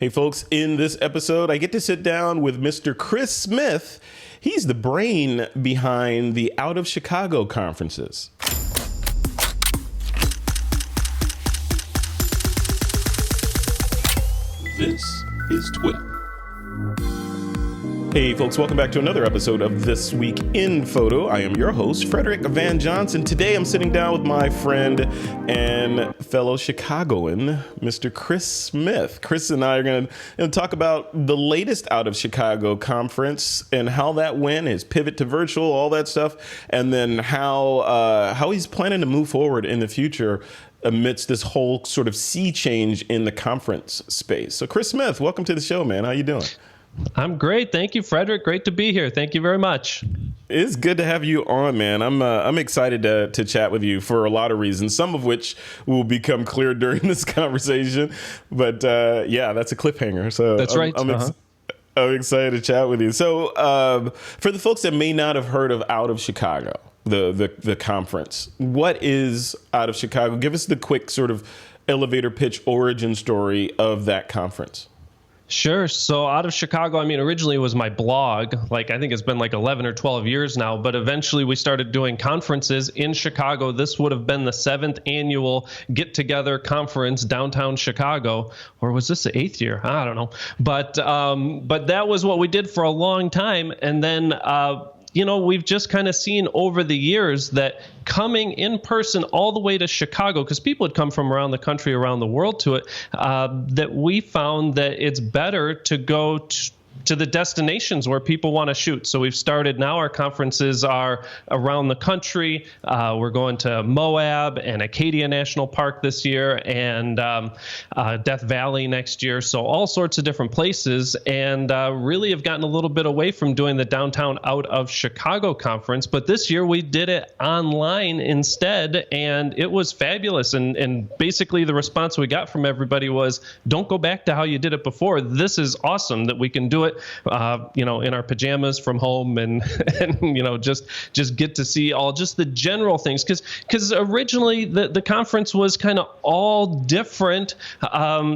Hey folks, in this episode, I get to sit down with Mr. Chris Smith. He's the brain behind the Out of Chicago conferences. This is Twitter. Hey folks, welcome back to another episode of This Week in Photo. I am your host, Frederick Van Johnson. Today I'm sitting down with my friend and fellow Chicagoan, Mr. Chris Smith. Chris and I are going to talk about the latest Out of Chicago conference and how that went, his pivot to virtual, all that stuff, and then how he's planning to move forward in the future amidst this whole sort of sea change in the conference space. So Chris Smith, welcome to the show, man. How you doing? I'm great. Thank you, Frederick. Great to be here. Thank you very much. It's good to have you on, man. I'm excited to chat with you for a lot of reasons, some of which will become clear during this conversation. But yeah, that's a cliffhanger. So that's right. I'm excited to chat with you. So for the folks that may not have heard of Out of Chicago, the conference, what is Out of Chicago? Give us the quick sort of elevator pitch origin story of that conference. Sure. So Out of Chicago, originally it was my blog. I think it's been 11 or 12 years now, but eventually we started doing conferences in Chicago. This would have been the 7th annual get-together conference downtown Chicago, or was this the 8th year? I don't know. But that was what we did for a long time. And then, we've just kind of seen over the years that coming in person all the way to Chicago, because people had come from around the country, around the world to it, that we found that it's better to go to the destinations where people want to shoot. So we've started now, our conferences are around the country. We're going to Moab and Acadia National Park this year and Death Valley next year. So all sorts of different places, and really have gotten a little bit away from doing the downtown Out of Chicago conference. But this year we did it online instead, and it was fabulous. And basically the response we got from everybody was, don't go back to how you did it before. This is awesome that we can do it in our pajamas from home and just get to see all just the general things. Because originally the conference was kind of all different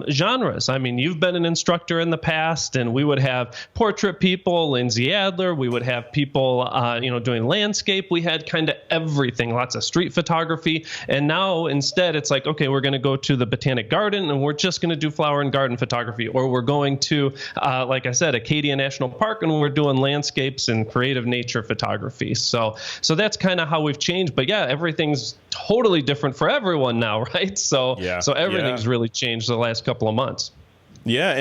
genres. You've been an instructor in the past, and we would have portrait people, Lindsay Adler. We would have people, doing landscape. We had kind of everything, lots of street photography. And now instead it's like, okay, we're going to go to the Botanic Garden and we're just going to do flower and garden photography. Or we're going to, like I said, Acadia National Park, and we're doing landscapes and creative nature photography. So that's kind of how we've changed. But yeah, everything's totally different for everyone now, right? So everything's really changed the last couple of months. Yeah,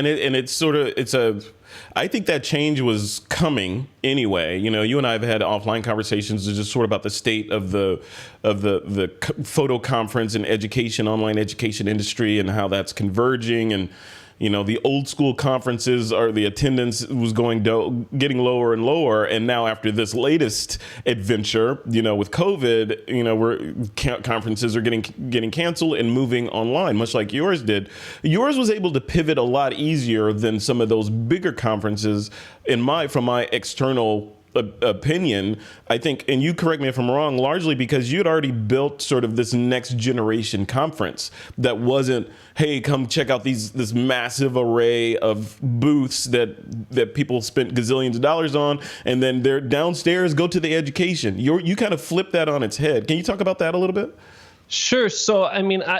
I think that change was coming anyway. You and I have had offline conversations just sort of about the state of the photo conference and online education industry and how that's converging. And the old school conferences, the attendance was getting lower and lower. And now after this latest adventure, with COVID, conferences are getting canceled and moving online, much like yours did. Yours was able to pivot a lot easier than some of those bigger conferences from my external opinion, I think, and you correct me if I'm wrong, largely because you'd already built sort of this next generation conference that wasn't, hey, come check out this massive array of booths that people spent gazillions of dollars on, and then they're downstairs, go to the education. You kind of flip that on its head. Can you talk about that a little bit? Sure. So,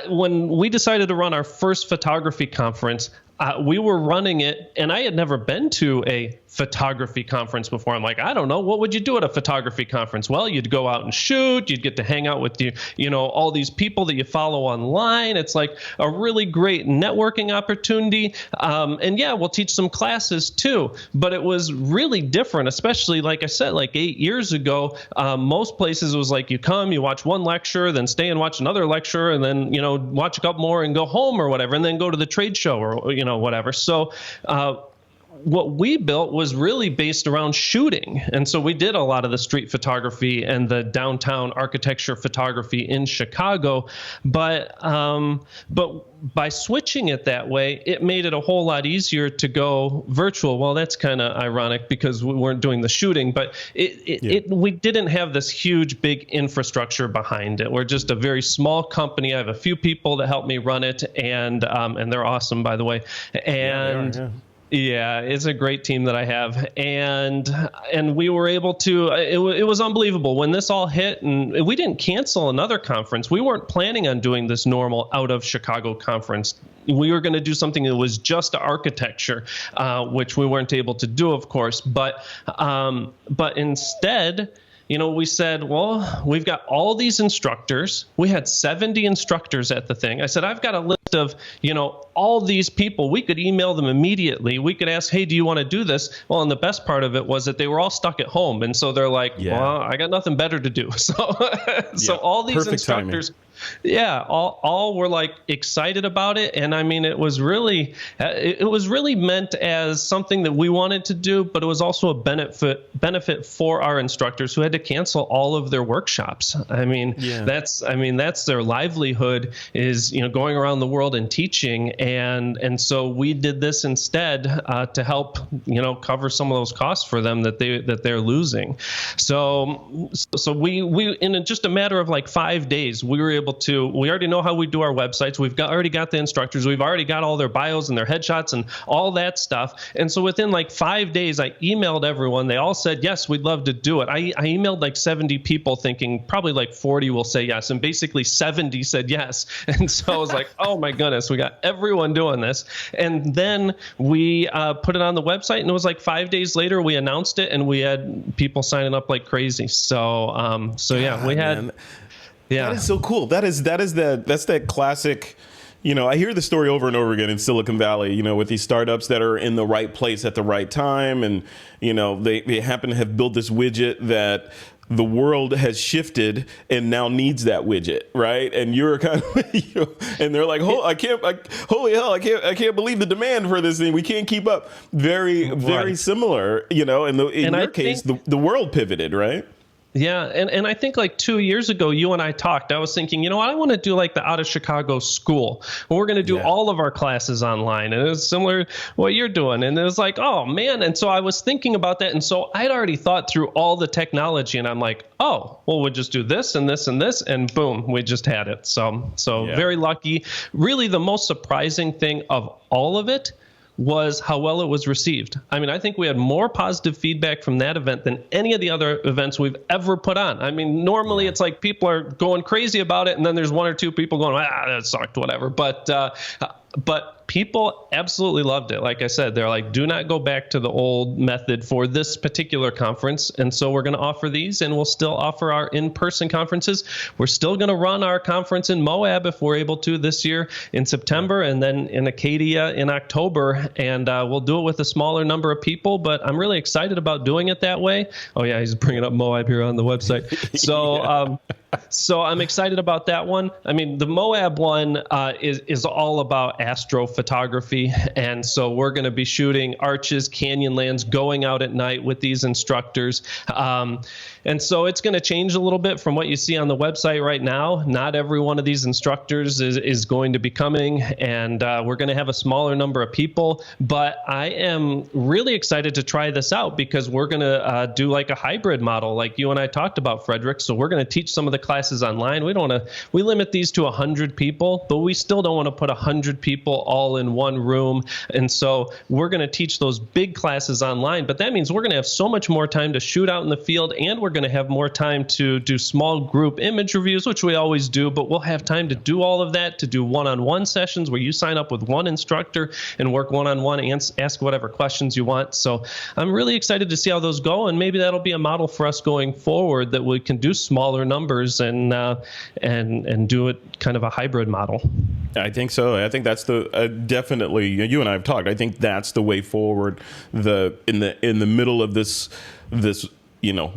when we decided to run our first photography conference, we were running it, and I had never been to a photography conference before. I'm like, I don't know, what would you do at a photography conference? Well, you'd go out and shoot, you'd get to hang out with all these people that you follow online. It's like a really great networking opportunity. And yeah, we'll teach some classes too, but it was really different, especially like I said, 8 years ago, most places it was like you come, you watch one lecture, then stay and watch another lecture, and then, watch a couple more and go home or whatever, and then go to the trade show or, whatever. So, what we built was really based around shooting. And so we did a lot of the street photography and the downtown architecture photography in Chicago. But by switching it that way, it made it a whole lot easier to go virtual. Well, that's kind of ironic because we weren't doing the shooting, but we didn't have this huge, big infrastructure behind it. We're just a very small company. I have a few people that help me run it, and they're awesome, by the way. And yeah, it's a great team that I have, and we were able to. It was unbelievable when this all hit, and we didn't cancel another conference. We weren't planning on doing this normal out of Chicago conference. We were going to do something that was just architecture, which we weren't able to do, of course. But instead, we said, well, we've got all these instructors. We had 70 instructors at the thing. I said, I've got a list of, all these people. We could email them immediately. We could ask, hey, do you want to do this? Well, and the best part of it was that they were all stuck at home. And so they're like, well, I got nothing better to do. So, all these instructors, all were like excited about it. And I mean, it was really meant as something that we wanted to do, but it was also a benefit for our instructors who had to cancel all of their workshops. I mean, that's their livelihood is, going around the world and teaching. And so we did this instead to help, cover some of those costs for them that they're losing. So we in just a matter of like 5 days, we were able to. We already know how we do our websites. We've already got the instructors. We've already got all their bios and their headshots and all that stuff. And so within like 5 days, I emailed everyone. They all said yes, we'd love to do it. I emailed like 70 people, thinking probably like 40 will say yes, and basically 70 said yes. And so I was like, oh my goodness, we got everyone doing this. And then we put it on the website, and it was like 5 days later we announced it, and we had people signing up like crazy. So we had. Man. Yeah, that is so cool. That's that classic. I hear the story over and over again in Silicon Valley. With these startups that are in the right place at the right time, and they happen to have built this widget that the world has shifted and now needs that widget, right? And you're kind of, and they're like, holy hell, I can't believe the demand for this thing. We can't keep up. Very similar, in your case, the world pivoted, right? Yeah, and I think like 2 years ago, you and I talked. I was thinking, I want to do like the Out of Chicago School. We're going to do all of our classes online. And it was similar to what you're doing. And it was like, oh, man. And so I was thinking about that. And so I'd already thought through all the technology. And I'm like, oh, well, we'll just do this and this and this. And boom, we just had it. So very lucky. Really, the most surprising thing of all of it was how well it was received. I mean, I think we had more positive feedback from that event than any of the other events we've ever put on. I mean, normally it's like people are going crazy about it, and then there's one or two people going, that sucked, whatever. But people absolutely loved it. Like I said, they're like, do not go back to the old method for this particular conference. And so we're going to offer these, and we'll still offer our in-person conferences. We're still going to run our conference in Moab if we're able to this year in September, and then in Acadia in October. And we'll do it with a smaller number of people, but I'm really excited about doing it that way. Oh yeah, he's bringing up Moab here on the website. So, so I'm excited about that one. I mean, the Moab one is all about astrophotography. And so we're going to be shooting arches, canyonlands, going out at night with these instructors. And so it's going to change a little bit from what you see on the website right now. Not every one of these instructors is going to be coming, and we're going to have a smaller number of people. But I am really excited to try this out because we're going to do like a hybrid model like you and I talked about, Frederick. So we're going to teach some of the classes online. We limit these to 100 people, but we still don't want to put 100 people all in one room. And so we're going to teach those big classes online, but that means we're going to have so much more time to shoot out in the field, and we're going to have more time to do small group image reviews, which we always do, but we'll have time to do all of that, to do one-on-one sessions where you sign up with one instructor and work one-on-one and ask whatever questions you want. So I'm really excited to see how those go, and maybe that'll be a model for us going forward, that we can do smaller numbers and do it kind of a hybrid model. I think so. I think that's the definitely. You and I have talked. I think that's the way forward. In the middle of this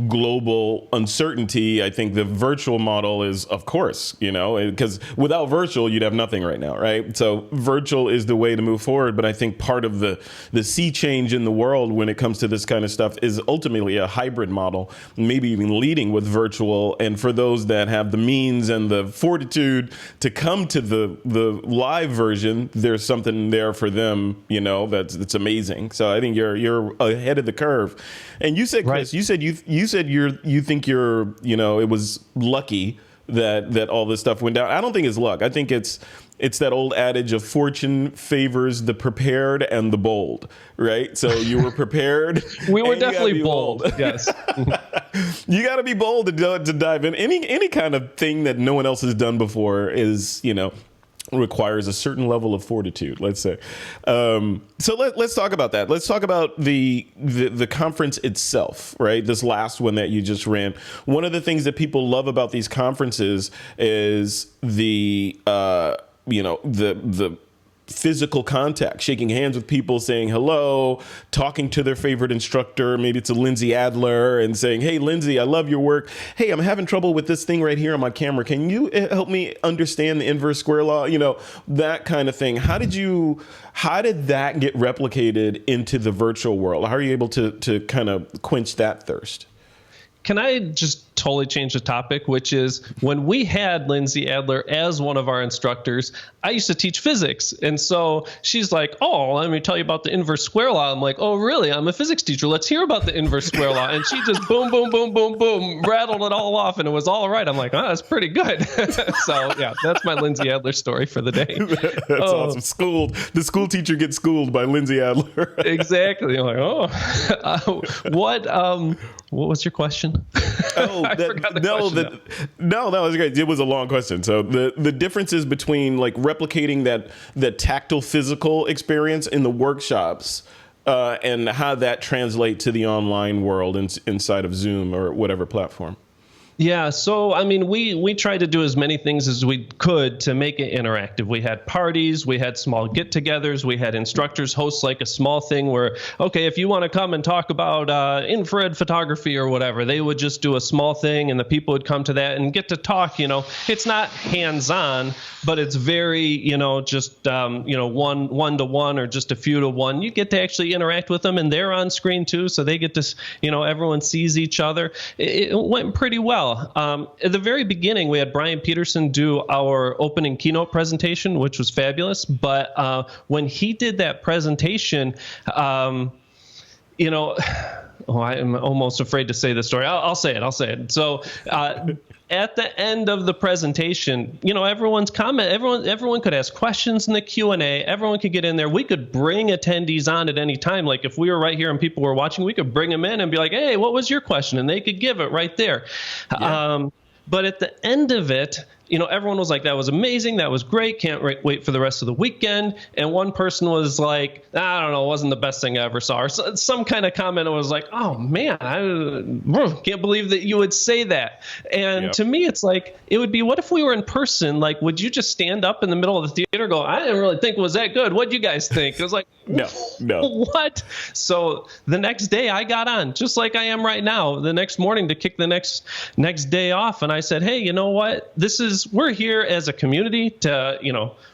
global uncertainty, I think the virtual model is, of course, because without virtual, you'd have nothing right now, right? So virtual is the way to move forward. But I think part of the sea change in the world when it comes to this kind of stuff is ultimately a hybrid model, maybe even leading with virtual. And for those that have the means and the fortitude to come to the live version, there's something there for them, that's amazing. So I think you're ahead of the curve. And you said, Chris, Right. you said you think it was lucky that all this stuff went down. I don't think it's luck. I think it's that old adage of fortune favors the prepared and the bold, right? So you were prepared. We were and you gotta definitely be bold. Yes. You got to be bold to dive in. Any kind of thing that no one else has done before is, requires a certain level of fortitude, let's say. So let's talk about that. Let's talk about the conference itself, right? This last one that you just ran. One of the things that people love about these conferences is the physical contact, shaking hands with people, saying hello, talking to their favorite instructor. Maybe it's a Lindsay Adler and saying, hey, Lindsay, I love your work. Hey, I'm having trouble with this thing right here on my camera. Can you help me understand the inverse square law? That kind of thing. How did that get replicated into the virtual world? How are you able to kind of quench that thirst? Can I just totally change the topic, which is when we had Lindsay Adler as one of our instructors, I used to teach physics. And so she's like, oh, let me tell you about the inverse square law. I'm like, oh, really? I'm a physics teacher. Let's hear about the inverse square law. And she just boom, boom, boom, boom, boom, rattled it all off. And it was all right. I'm like, oh, that's pretty good. So, yeah, that's my Lindsay Adler story for the day. That's awesome. The school teacher gets schooled by Lindsay Adler. Exactly. I'm like, oh, what was your question? Oh, that was great. It was a long question. So the differences between like replicating that tactile physical experience in the workshops and how that translates to the online world inside of Zoom or whatever platform. Yeah, so I mean, we tried to do as many things as we could to make it interactive. We had parties, we had small get-togethers, we had instructors host like a small thing where, okay, if you want to come and talk about infrared photography or whatever, they would just do a small thing and the people would come to that and get to talk. It's not hands-on, but it's very, just one to one or just a few to one. You get to actually interact with them, and they're on screen too, so they get to, everyone sees each other. It went pretty well. At the very beginning, we had Brian Peterson do our opening keynote presentation, which was fabulous. But when he did that presentation, I'm almost afraid to say the story. I'll say it. So at the end of the presentation, everyone's comment, everyone could ask questions in the Q&A. Everyone could get in there. We could bring attendees on at any time. Like if we were right here and people were watching, we could bring them in and be like, hey, what was your question? And they could give it right there. Yeah. But at the end of it, everyone was like, that was amazing. That was great. Can't wait for the rest of the weekend. And one person was like, I don't know, it wasn't the best thing I ever saw. Or some kind of comment was like, oh, man, I can't believe that you would say that. And to me, it's like, it would be, what if we were in person? Like, would you just stand up in the middle of the theater and go, I didn't really think it was that good. What'd you guys think? It was like, no. What? So the next day I got on, just like I am right now, the next morning to kick the next day off. And I said, hey, you know what? We're here as a community to,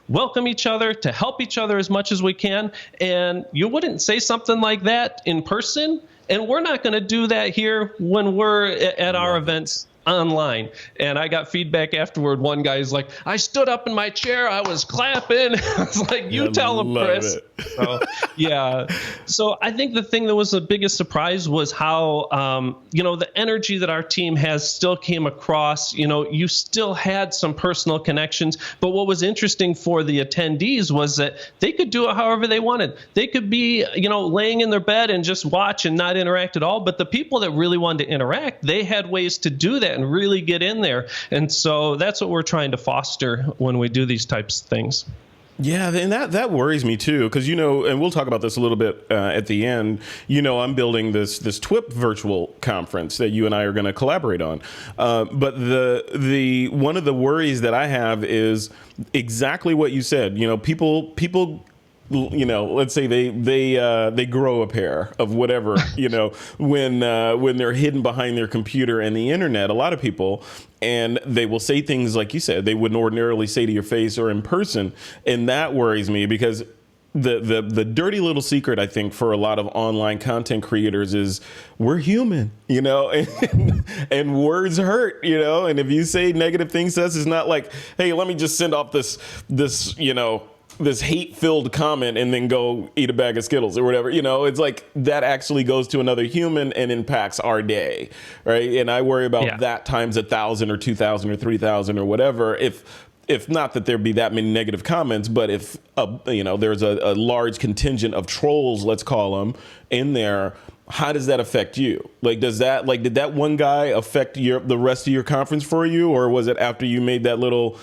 welcome each other, to help each other as much as we can. And you wouldn't say something like that in person. And we're not going to do that here when we're at our events online. And I got feedback afterward. One guy's like, I stood up in my chair, I was clapping. I was like, tell him, Chris. So, yeah. So I think the thing that was the biggest surprise was how, the energy that our team has still came across. You still had some personal connections. But what was interesting for the attendees was that they could do it however they wanted. They could be, laying in their bed and just watch and not interact at all. But the people that really wanted to interact, they had ways to do that and really get in there. And so that's what we're trying to foster when we do these types of things. Yeah, and that worries me too, because and we'll talk about this a little bit at the end. I'm building this TWIP virtual conference that you and I are going to collaborate on. But the one of the worries that I have is exactly what you said. People let's say they grow a pair of whatever, when they're hidden behind their computer and the internet, a lot of people, and they will say things like you said they wouldn't ordinarily say to your face or in person, and that worries me because the dirty little secret, I think, for a lot of online content creators is we're human, and words hurt, and if you say negative things to us, it's not like, hey, let me just send off this hate-filled comment and then go eat a bag of Skittles or whatever. It's like that actually goes to another human and impacts our day, right? And I worry about that times 1,000 or 2,000 or 3,000 or whatever. If not that there'd be that many negative comments, but if there's a large contingent of trolls, let's call them, in there, how does that affect you? Did that one guy affect the rest of your conference for you, or was it after you made that little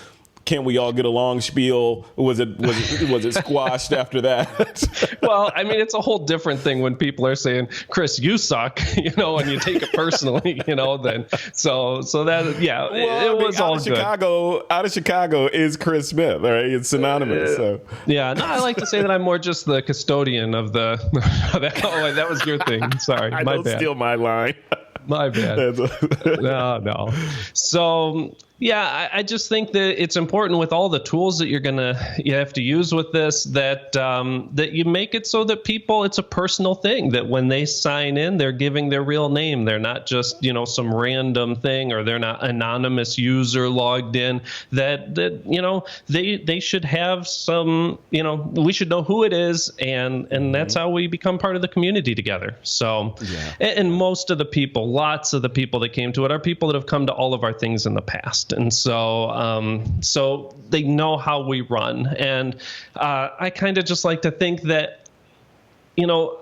"can't we all get along" spiel? Was it squashed after that? Well, I mean, it's a whole different thing when people are saying, "Chris, you suck," and you take it personally, then so that it was all good. Out of Chicago is Chris Smith, all right? It's synonymous. So yeah, no, I like to say that I'm more just the custodian of the. Oh, that was your thing. Sorry, my bad. Don't steal my line. My bad. No. So. Yeah, I just think that it's important with all the tools that you have to use with this that you make it so that people, it's a personal thing, that when they sign in, they're giving their real name. They're not just, some random thing, or they're not anonymous user logged in, that they should have some, we should know who it is. And that's how we become part of the community together. So, and most of the people, lots of the people that came to it are people that have come to all of our things in the past. And so they know how we run. And I kind of just like to think that,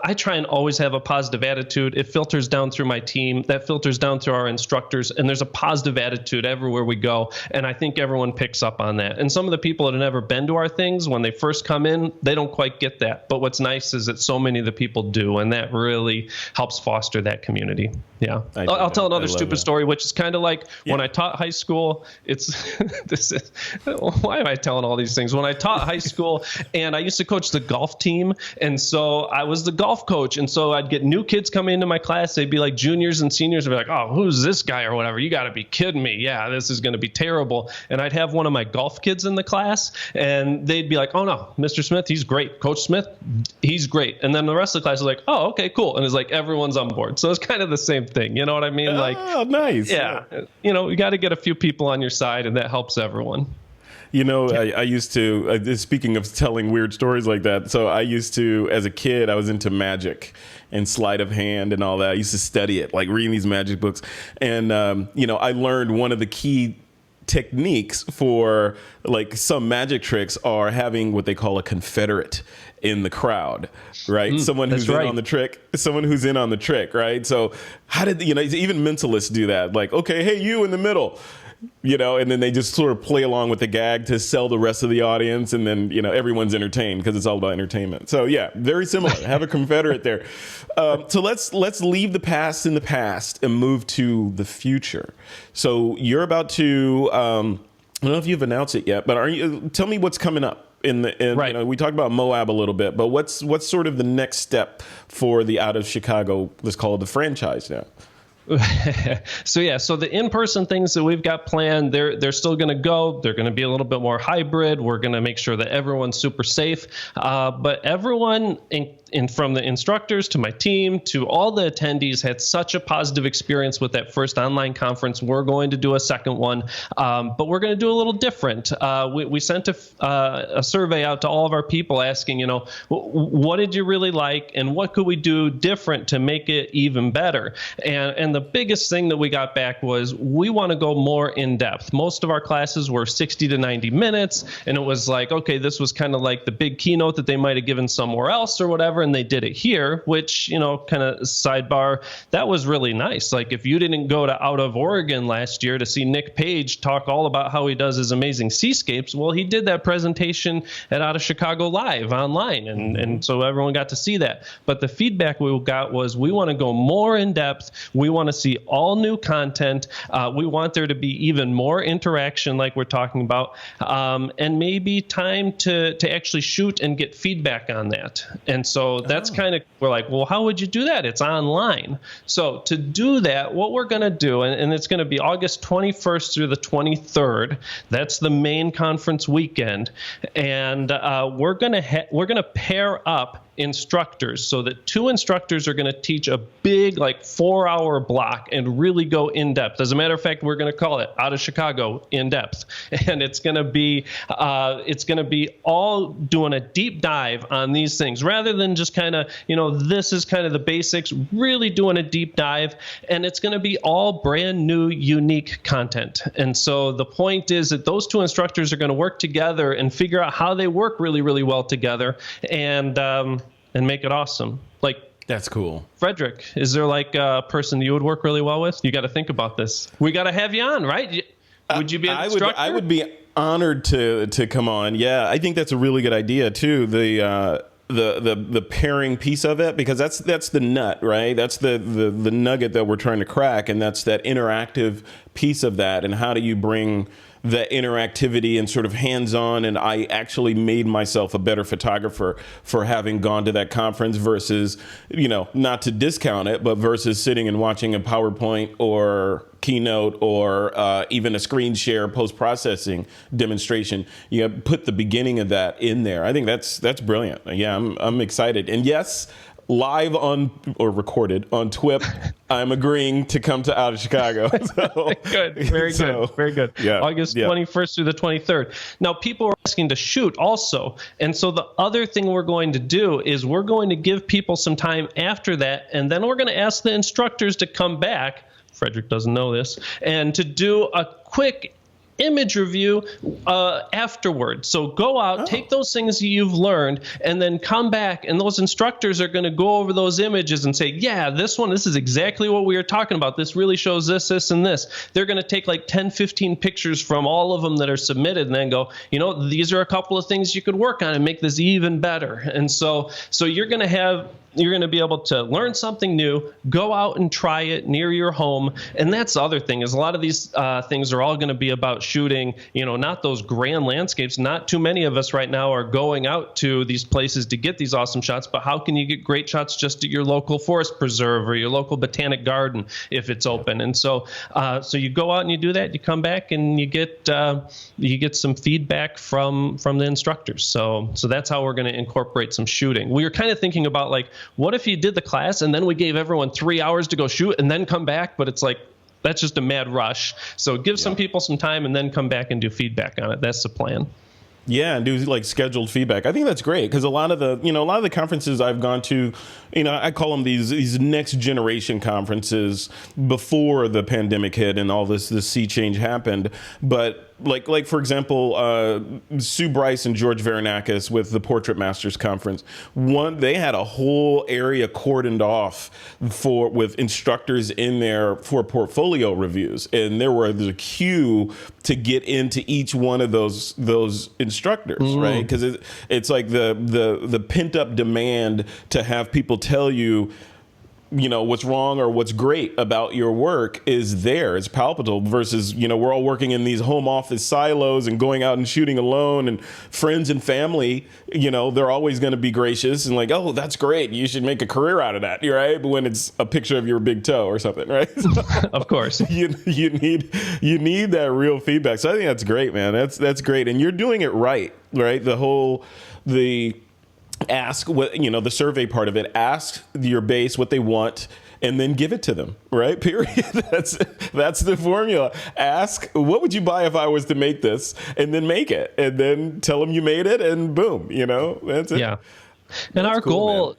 I try and always have a positive attitude. It filters down through my team. That filters down through our instructors. And there's a positive attitude everywhere we go. And I think everyone picks up on that. And some of the people that have never been to our things, when they first come in, they don't quite get that. But what's nice is that so many of the people do. And that really helps foster that community. Yeah. I'll tell another stupid story, which is kind of like when I taught high school. Why am I telling all these things? When I taught high school, and I used to coach the golf team. And so I was the golf coach. And so I'd get new kids coming into my class. They'd be like juniors and seniors. I'd be like, oh, who's this guy or whatever? You got to be kidding me. Yeah, this is going to be terrible. And I'd have one of my golf kids in the class, and they'd be like, oh, no, Mr. Smith, he's great. Coach Smith, he's great. And then the rest of the class is like, oh, okay, cool. And it's like everyone's on board. So it's kind of the same thing. You know what I mean? Oh, nice. Yeah. You got to get a few people on your side, and that helps everyone. I used to, speaking of telling weird stories like that, so I used to, as a kid, I was into magic and sleight of hand and all that. I used to study it, like reading these magic books. And, I learned one of the key techniques for like some magic tricks are having what they call a confederate in the crowd, right? Someone who's in on the trick, right? So how did, even mentalists do that? Like, okay, hey, you in the middle. And then they just sort of play along with the gag to sell the rest of the audience. And then, everyone's entertained because it's all about entertainment. So, yeah, very similar. Have a confederate there. So let's leave the past in the past and move to the future. So you're about to, I don't know if you've announced it yet, but tell me what's coming up. Right. We talked about Moab a little bit, but what's sort of the next step for the Out of Chicago, let's call it the franchise now? So the in-person things that we've got planned, they're still going to go. They're going to be a little bit more hybrid. We're going to make sure that everyone's super safe. But everyone, from the instructors to my team to all the attendees, had such a positive experience with that first online conference. We're going to do a second one, but we're going to do a little different. We sent a survey out to all of our people asking, what did you really like and what could we do different to make it even better? And the biggest thing that we got back was we want to go more in depth. Most of our classes were 60 to 90 minutes, and it was like, okay, this was kind of like the big keynote that they might have given somewhere else or whatever, and they did it here, which, kind of sidebar, that was really nice. Like if you didn't go to Out of Oregon last year to see Nick Page talk all about how he does his amazing seascapes, well, he did that presentation at Out of Chicago Live online, and so everyone got to see that. But the feedback we got was we want to go more in depth. We want want to see all new content. We want there to be even more interaction like we're talking about, and maybe time to actually shoot and get feedback on that. And so that's kind of, we're like, well, how would you do that? It's online. So to do that, what we're going to do, and it's going to be August 21st through the 23rd. That's the main conference weekend. And we're going to pair up instructors so that 2 instructors are going to teach a big 4-hour block and really go in depth. As a matter of fact, we're going to call it Out of Chicago in Depth, and it's going to be all doing a deep dive on these things rather than just kind of, this is kind of the basics, really doing a deep dive, and it's going to be all brand new, unique content. And so the point is that those 2 instructors are going to work together and figure out how they work really, really well together, and make it awesome. That's cool. Frederick, is there a person you would work really well with? You got to think about this. We got to have you on, right? Would you be an instructor? I would be honored to come on. Yeah, I think that's a really good idea too. The pairing piece of it, because that's the nut, right? That's the nugget that we're trying to crack, and that's that interactive piece of that. And how do you bring the interactivity and sort of hands-on, and I actually made myself a better photographer for having gone to that conference versus, not to discount it, but versus sitting and watching a PowerPoint or keynote or even a screen share post-processing demonstration. You put the beginning of that in there. I think that's brilliant. Yeah, I'm excited. And yes, live on or recorded on TWIP, I'm agreeing to come to Out of Chicago. So, good. Very good. Yeah, August 21st through the 23rd. Now, people are asking to shoot also. And so the other thing we're going to do is we're going to give people some time after that, and then we're going to ask the instructors to come back. Frederick doesn't know this, and to do a quick image review afterward. So go out, take those things you've learned, and then come back, and those instructors are going to go over those images and say, yeah, this is exactly what we were talking about. This really shows this, this, and this. They're going to take 10, 15 pictures from all of them that are submitted and then go, these are a couple of things you could work on and make this even better. And so you're going to be able to learn something new, go out and try it near your home. And that's the other thing, is a lot of these things are all going to be about shooting, not those grand landscapes. Not too many of us right now are going out to these places to get these awesome shots, but how can you get great shots just at your local forest preserve or your local botanic garden if it's open? And so you go out and you do that, you come back and you get some feedback from the instructors. So that's how we're going to incorporate some shooting. We were kind of thinking about what if you did the class and then we gave everyone 3 hours to go shoot and then come back? But it's that's just a mad rush. So give some people some time and then come back and do feedback on it. That's the plan. Yeah, and do scheduled feedback. I think that's great, because a lot of the conferences I've gone to, I call them these next generation conferences before the pandemic hit and all this sea change happened. But like for example, Sue Bryce and George Varanakis with the Portrait Masters Conference, they had a whole area cordoned off with instructors in there for portfolio reviews, and there was a queue to get into each one of those instructors, right? Because it's like the pent up demand to have people tell you, what's wrong or what's great about your work is there. It's palpable versus, we're all working in these home office silos and going out and shooting alone, and friends and family, they're always going to be gracious and oh, that's great, you should make a career out of that, right? But when it's a picture of your big toe or something, right? Of course. you need that real feedback. So I think that's great, man. That's great. And you're doing it right? Ask what, the survey part of it, ask your base what they want and then give it to them, right? Period. That's the formula. Ask, what would you buy if I was to make this, and then make it, and then tell them you made it, and boom, that's it. Yeah. And our goal,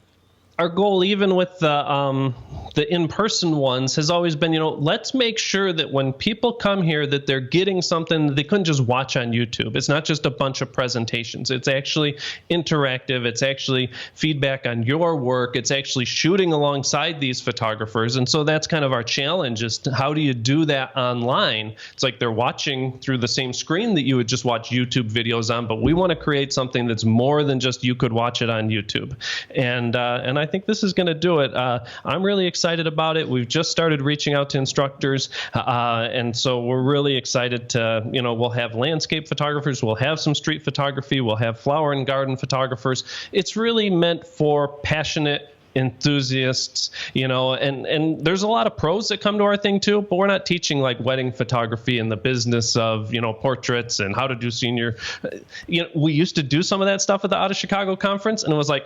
even with the in-person ones, has always been, let's make sure that when people come here that they're getting something that they couldn't just watch on YouTube. It's not just a bunch of presentations. It's actually interactive. It's actually feedback on your work. It's actually shooting alongside these photographers. And so that's kind of our challenge, is how do you do that online? It's like they're watching through the same screen that you would just watch YouTube videos on, but we want to create something that's more than just you could watch it on YouTube. And I think this is going to do it. I'm really excited about it. We've just started reaching out to instructors, and so we're really excited to, we'll have landscape photographers, we'll have some street photography, we'll have flower and garden photographers. It's really meant for passionate enthusiasts, and there's a lot of pros that come to our thing too, but we're not teaching like wedding photography and the business of, portraits and how to do senior. We used to do some of that stuff at the Out of Chicago conference, and it was like,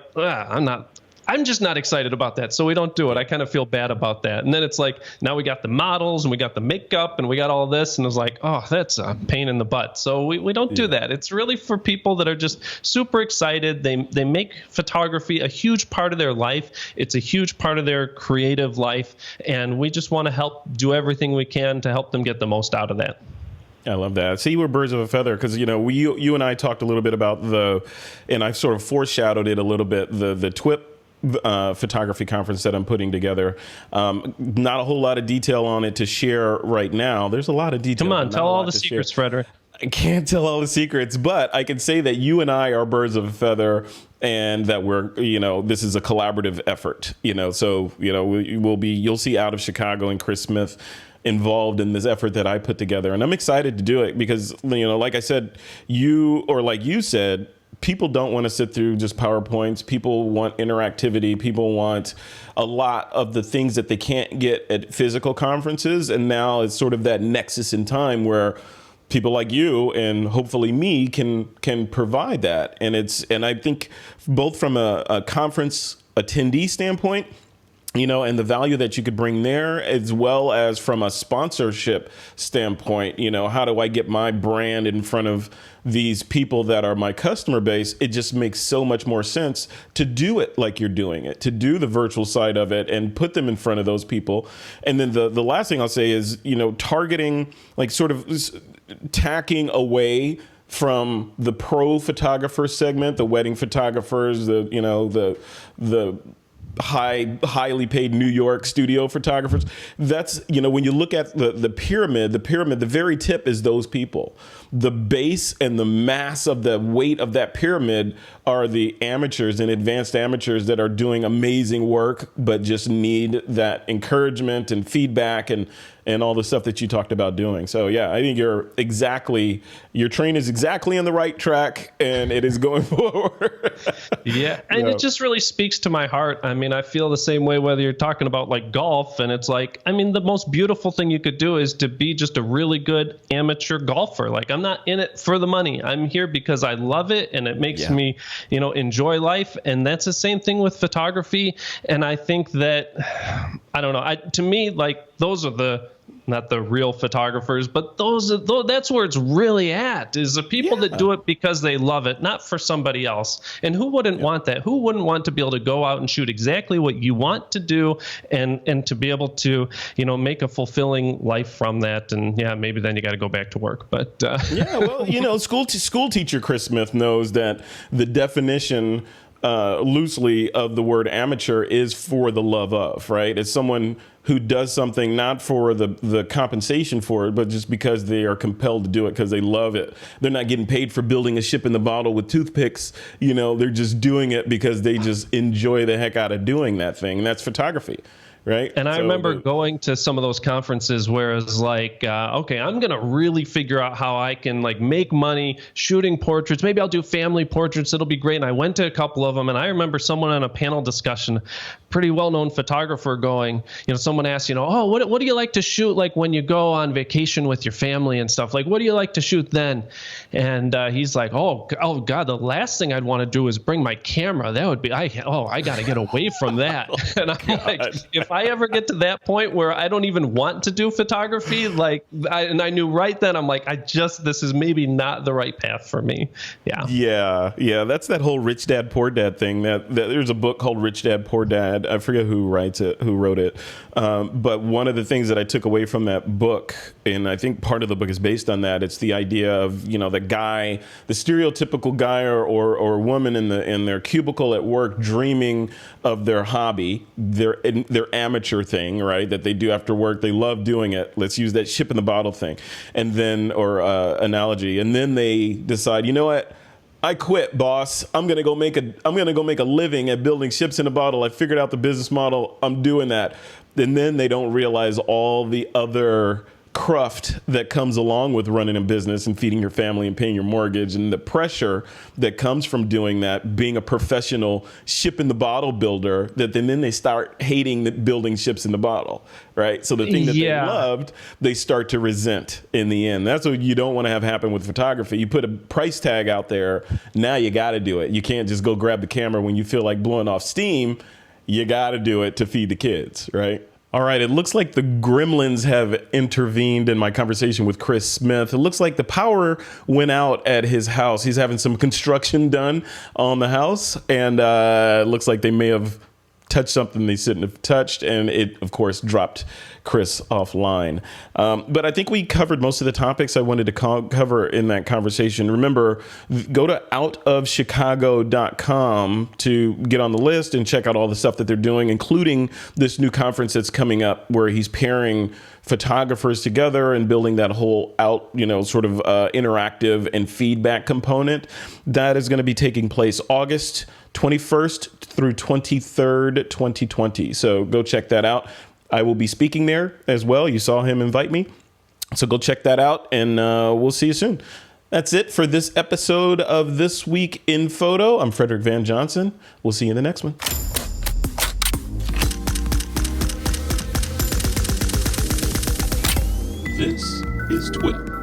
I'm just not excited about that, so we don't do it. I kind of feel bad about that. And then it's like, now we got the models and we got the makeup and we got all this, and it was like, oh, that's a pain in the butt. So we don't do that. It's really for people that are just super excited. They make photography a huge part of their life. It's a huge part of their creative life, and we just want to help do everything we can to help them get the most out of that. I love that. See, we're birds of a feather because, you and I talked a little bit about and I've sort of foreshadowed it a little bit, the TWIP photography conference that I'm putting together. Not a whole lot of detail on it to share right now. There's a lot of detail. Come on, tell all the secrets, Frederick. I can't tell all the secrets, but I can say that you and I are birds of a feather, and that we're, this is a collaborative effort, so, you'll see Out of Chicago and Chris Smith involved in this effort that I put together. And I'm excited to do it because, like I said, like you said, people don't want to sit through just PowerPoints. People want interactivity. People want a lot of the things that they can't get at physical conferences. And now it's sort of that nexus in time where people like you and hopefully me can provide that. And I think both from a conference attendee standpoint, and the value that you could bring there, as well as from a sponsorship standpoint, how do I get my brand in front of these people that are my customer base? It just makes so much more sense to do it like you're doing it, to do the virtual side of it and put them in front of those people. And then the last thing I'll say is, targeting, like sort of tacking away from the pro photographer segment, the wedding photographers, the highly paid New York studio photographers. That's, when you look at the pyramid, the very tip is those people. The base and the mass of the weight of that pyramid are the amateurs and advanced amateurs that are doing amazing work, but just need that encouragement and feedback and all the stuff that you talked about doing. So yeah, I think your train is exactly on the right track, and it is going forward. Yeah. And it just really speaks to my heart. I mean, I feel the same way whether you're talking about like golf, and it's like, I mean, the most beautiful thing you could do is to be just a really good amateur golfer. Like, I'm not in it for the money. I'm here because I love it and it makes me, enjoy life. And that's the same thing with photography. And I think that, I don't know, to me, like, those are not the real photographers, but that's where it's really at, is the people that do it because they love it, not for somebody else. And who wouldn't want that? Who wouldn't want to be able to go out and shoot exactly what you want to do and to be able to, make a fulfilling life from that? And maybe then you got to go back to work. But school teacher Chris Smith knows that the definition loosely of the word amateur is for the love of, right? It's someone who does something not for the compensation for it, but just because they are compelled to do it because they love it. They're not getting paid for building a ship in the bottle with toothpicks. They're just doing it because they just enjoy the heck out of doing that thing. And that's photography. Right. And I remember going to some of those conferences where it's like, okay, I'm going to really figure out how I can like make money shooting portraits. Maybe I'll do family portraits. It'll be great. And I went to a couple of them, and I remember someone on a panel discussion, pretty well-known photographer, going, someone asked, oh, what do you like to shoot like when you go on vacation with your family and stuff? Like, what do you like to shoot then? And he's like, oh God, the last thing I'd want to do is bring my camera. That would be, I got to get away from that. And I'm like, if I ever get to that point where I don't even want to do photography, I knew right then, I'm like, this is maybe not the right path for me. Yeah. That's that whole Rich Dad Poor Dad thing. That there's a book called Rich Dad Poor Dad. I forget who wrote it. But one of the things that I took away from that book, and I think part of the book is based on that, it's the idea of, the guy, the stereotypical guy or woman in their cubicle at work, dreaming of their hobby, their amateur thing, right, that they do after work. They love doing it. Let's use that ship in the bottle thing, and then, or analogy. And then they decide, you know what? I quit, boss. I'm gonna go make a living at building ships in a bottle. I figured out the business model. I'm doing that. And then they don't realize all the other cruft that comes along with running a business and feeding your family and paying your mortgage, and the pressure that comes from doing that, being a professional ship in the bottle builder, that then they start hating the building ships in the bottle, right? So the thing that they loved, they start to resent in the end. That's what you don't want to have happen with photography. You put a price tag out there, now you got to do it. You can't just go grab the camera when you feel like blowing off steam. You got to do it to feed the kids, right? All right, it looks like the gremlins have intervened in my conversation with Chris Smith. It looks like the power went out at his house. He's having some construction done on the house, and it looks like they may have touched something they shouldn't have touched, and it, of course, dropped Chris offline. But I think we covered most of the topics I wanted to cover in that conversation. Remember, go to outofchicago.com to get on the list and check out all the stuff that they're doing, including this new conference that's coming up where he's pairing photographers together and building that whole sort of interactive and feedback component. That is going to be taking place August 21st through 23rd, 2020. So go check that out. I will be speaking there as well. You saw him invite me. So go check that out, and we'll see you soon. That's it for this episode of This Week in Photo. I'm Frederick Van Johnson. We'll see you in the next one. This is TWIP.